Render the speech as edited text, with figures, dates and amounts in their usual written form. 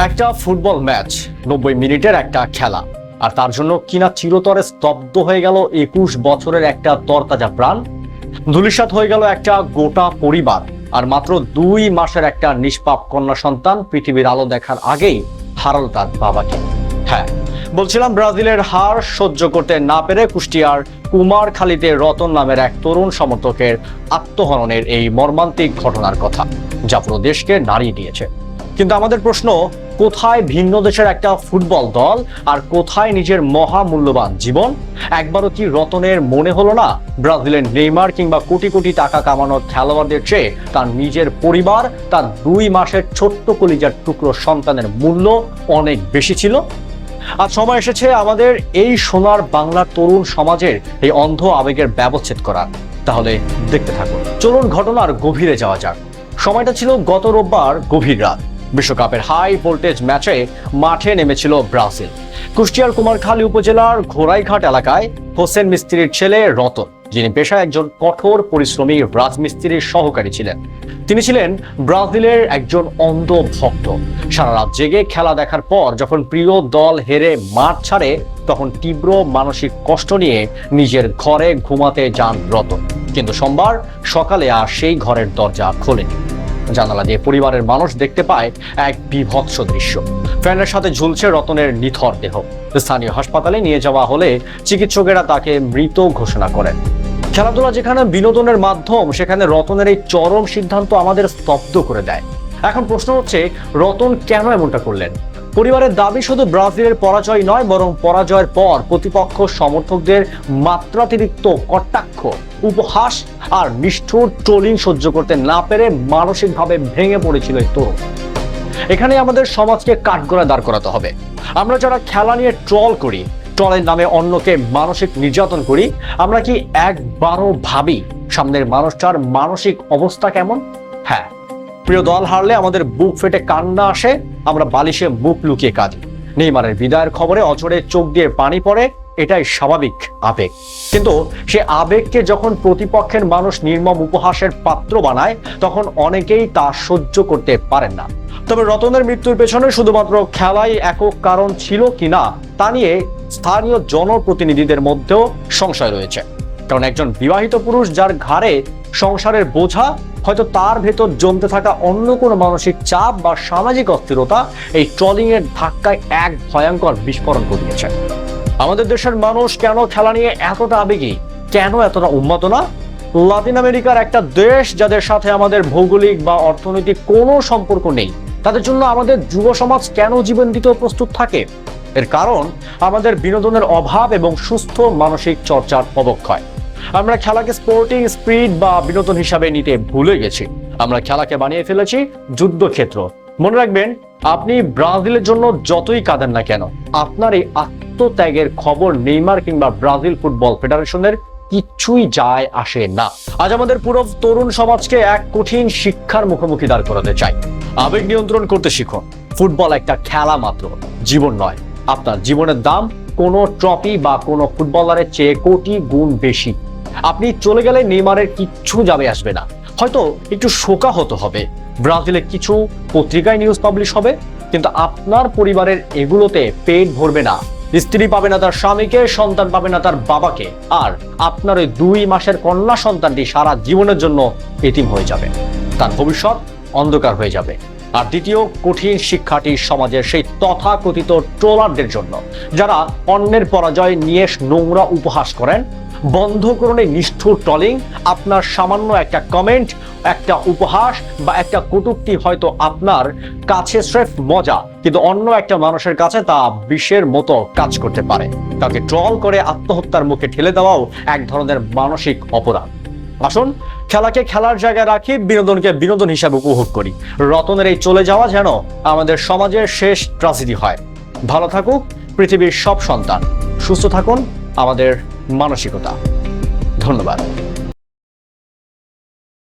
একটা football match 90 মিনিটের একটা খেলা, আর তার জন্য কিনা চিরতরে স্তব্ধ হয়ে গেল 21 বছরের একটা তরতাজা প্রাণ, ধূলিসাৎ হয়ে গেল একটা গোটা পরিবার, আর মাত্র 2 মাসের একটা নিষ্পাপ কন্যা সন্তান পৃথিবীর আলো দেখার আগেই হারালো তার বাবাকে। হ্যাঁ, বলছিলাম ব্রাজিলের হার সহ্য করতে না পেরে কুষ্টিয়ার কুমারখালীতে রতন নামের এক তরুণ সমর্থকের আত্মহননের এই মর্মান্তিক ঘটনার কথা, যা পুরো দেশকে নাড়িয়ে দিয়েছে। কিন্তু আমাদের প্রশ্ন, কোথায় ভিন্ন দেশের একটা ফুটবল দল আর কোথায় নিজের মহামূল্যবান জীবন? একবারও কি রতনের মনে হলো না ব্রাজিলের নেইমার কিংবা কোটি কোটি টাকা কামানোর খেলোয়াড়দের চেয়ে তার নিজের পরিবার, তার 2 মাসের ছোট্ট কলিজার টুকরো সন্তানের মূল্য অনেক বেশি ছিল? আজ সময় এসেছে আমাদের এই সোনার বাংলার তরুণ সমাজের এই অন্ধ আবেগের ব্যবচ্ছেদ করার। তাহলে দেখতে থাকুন, চলুন ঘটনার গভীরে যাওয়া যাক। সময়টা ছিল গত রোববার গভীর রাত। বিশ্বকাপের হাই ভোল্টেজ ম্যাচে মাঠে নেমেছিল ব্রাজিল। কুষ্টিয়ার কুমারখালী উপজেলার ঘোড়াইঘাট এলাকায় হোসেন মিস্ত্রির ছেলে রতন, যিনি পেশায় একজন কঠোর পরিশ্রমী রাজমিস্ত্রির সহকারী ছিলেন। তিনি ছিলেন ব্রাজিলের একজন অন্ধ ভক্ত। সারা রাত জেগে খেলা দেখার পর যখন প্রিয় দল হেরে মাঠ ছাড়ে, তখন তীব্র মানসিক কষ্ট নিয়ে নিজের ঘরে ঘুমাতে যান রতন। কিন্তু সোমবার সকালে আর সেই ঘরের দরজা খোলেনি। জানালা দিয়ে পরিবারের মানুষ দেখতে পায় এক বিভৎস দৃশ্য। ফ্যানের সাথে ঝুলছে রতনের নিথর দেহ। স্থানীয় হাসপাতালে নিয়ে যাওয়া হলে চিকিৎসকেরা তাকে মৃত ঘোষণা করেন। খেলাধুলা যেখানে বিনোদনের মাধ্যম, সেখানে রতনের এই চরম সিদ্ধান্ত আমাদের স্তব্ধ করে দেয়। এখন প্রশ্ন হচ্ছে, রতন কেন এমনটা করলেন? পরিবারের দাবি শুধু ব্রাজিলের পরাজয় নয়, বরং পরাজয়ের পর প্রতিপক্ষ সমর্থকদের মাত্রাতিরিক্ত কটাক্ষ, উপহাস আর নিষ্ঠুর ট্রোলিং সহ্য করতে না পেরে মানসিকভাবে ভেঙে পড়েছিল এই তরুণ। এখানে আমাদের সমাজকে কাঠগড়ায় দাঁড় করাতে হবে। আমরা যারা খেলা নিয়ে ট্রল করি, ট্রলের নামে অন্যকে মানসিক নির্যাতন করি, আমরা কি একবারও ভাবি সামনের মানুষটার মানসিক অবস্থা কেমন? হ্যাঁ, প্রিয় দল হারলে আমাদের বুক ফেটে কান্না আসে, আমরা বালিশে মুখ লুকিয়ে কাঁদি। নেইমারের বিদায়ের খবরে অঝরে চোখ দিয়ে পানি পড়ে, এটাই স্বাভাবিক আবেগ। কিন্তু সে আবেগকে যখন প্রতিপক্ষের মানুষ নির্মম উপহাসের পাত্র বানায়, তখন অনেকেই তা সহ্য করতে পারেন না। তবে রতনের মৃত্যুর পেছনে শুধুমাত্র খেলাই একক কারণ ছিল কিনা তা নিয়ে স্থানীয় জনপ্রতিনিধিদের মধ্যেও সংশয় রয়েছে। কারণ একজন বিবাহিত পুরুষ যার ঘাড়ে সংসারের বোঝা, হয়তো তার ভেতর জমতে থাকা অন্য কোনো মানসিক চাপ বা সামাজিক অস্থিরতা এই ট্রলিং এর ধাক্কায় এক ভয়ঙ্কর বিস্ফোরণ ঘটিয়েছে। আমাদের দেশের মানুষ কেন খেলা নিয়ে এতটা আবেগী, কেন এতটা উন্মাদনা? লাতিন আমেরিকার একটা দেশ যাদের সাথে আমাদের ভৌগোলিক বা অর্থনৈতিক কোনো সম্পর্ক নেই, তাদের জন্য আমাদের যুব সমাজ কেন জীবন দিতেও প্রস্তুত থাকে? এর কারণ আমাদের বিনোদনের অভাব এবং সুস্থ মানসিক চর্চার অবক্ষয়। আমরা খেলাকে স্পোর্টিং স্পিরিট বা বিনোদন হিসাবে নিতে ভুলে গেছি। আমরা খেলাকে বানিয়ে ফেলেছি যুদ্ধক্ষেত্র। মনে রাখবেন, আপনি ব্রাজিলের জন্য যতই কাঁদেন না কেন, আপনার এই আত্মত্যাগের খবর নেইমার কিংবা ব্রাজিল ফুটবল ফেডারেশনের কিচ্ছুই যায় আসে না। আজ আমাদের পুরো তরুণ সমাজকে এক কঠিন শিক্ষার মুখোমুখি দাঁড় করাতে চাই। আবেগ নিয়ন্ত্রণ করতে শিখুন। ফুটবল একটা খেলা মাত্র, জীবন নয়। আপনার জীবনের দাম কোনো ট্রফি বা কোনো ফুটবলারের চেয়ে কোটি গুণ বেশি। আপনি চলে গেলে নেইমারের কিচ্ছু যাবে আসবে না। হয়তো একটু শোকাহত হবে, ব্রাজিলে কিছু পত্রিকায় নিউজ পাবলিশ হবে, কিন্তু আপনার পরিবারের এগুলোতে পেট ভরবে না। স্ত্রী পাবে না তার স্বামীকে, সন্তান পাবে না তার বাবাকে, আর আপনার ওই 2 মাসের কন্যা সন্তানটি সারা জীবনের জন্য এতিম হয়ে যাবে। তার ভবিষ্যৎ অন্ধকার হয়ে যাবে। আর দ্বিতীয় কঠিন শিক্ষাটি সমাজের সেই তথাকথিত ট্রোলারদের জন্য, যারা অন্যের পরাজয় নিয়ে নোংরা উপহাস করেন। বন্ধ করুন এই নিষ্ঠুর ট্রলিং। আপনার সামান্য একটা কমেন্ট, একটা উপহাস বা একটা কটূক্তি হয়তো আপনার কাছে স্রেফ মজা, কিন্তু অন্য একটা মানুষের কাছে তা বিষের মতো কাজ করতে পারে। তাকে ট্রল করে আত্মহত্যার মুখে ঠেলে দেওয়াও এক ধরনের মানসিক অপরাধ। আসুন খেলাকে খেলার জায়গায় রাখি, বিনোদনকে বিনোদন হিসাবে উপভোগ করি। রতনের এই চলে যাওয়া যেন আমাদের সমাজের শেষ ট্র্যাজেডি হয়। ভালো থাকুক পৃথিবীর সব সন্তান, সুস্থ থাকুন আমাদের মানসিকতা। ধন্যবাদ।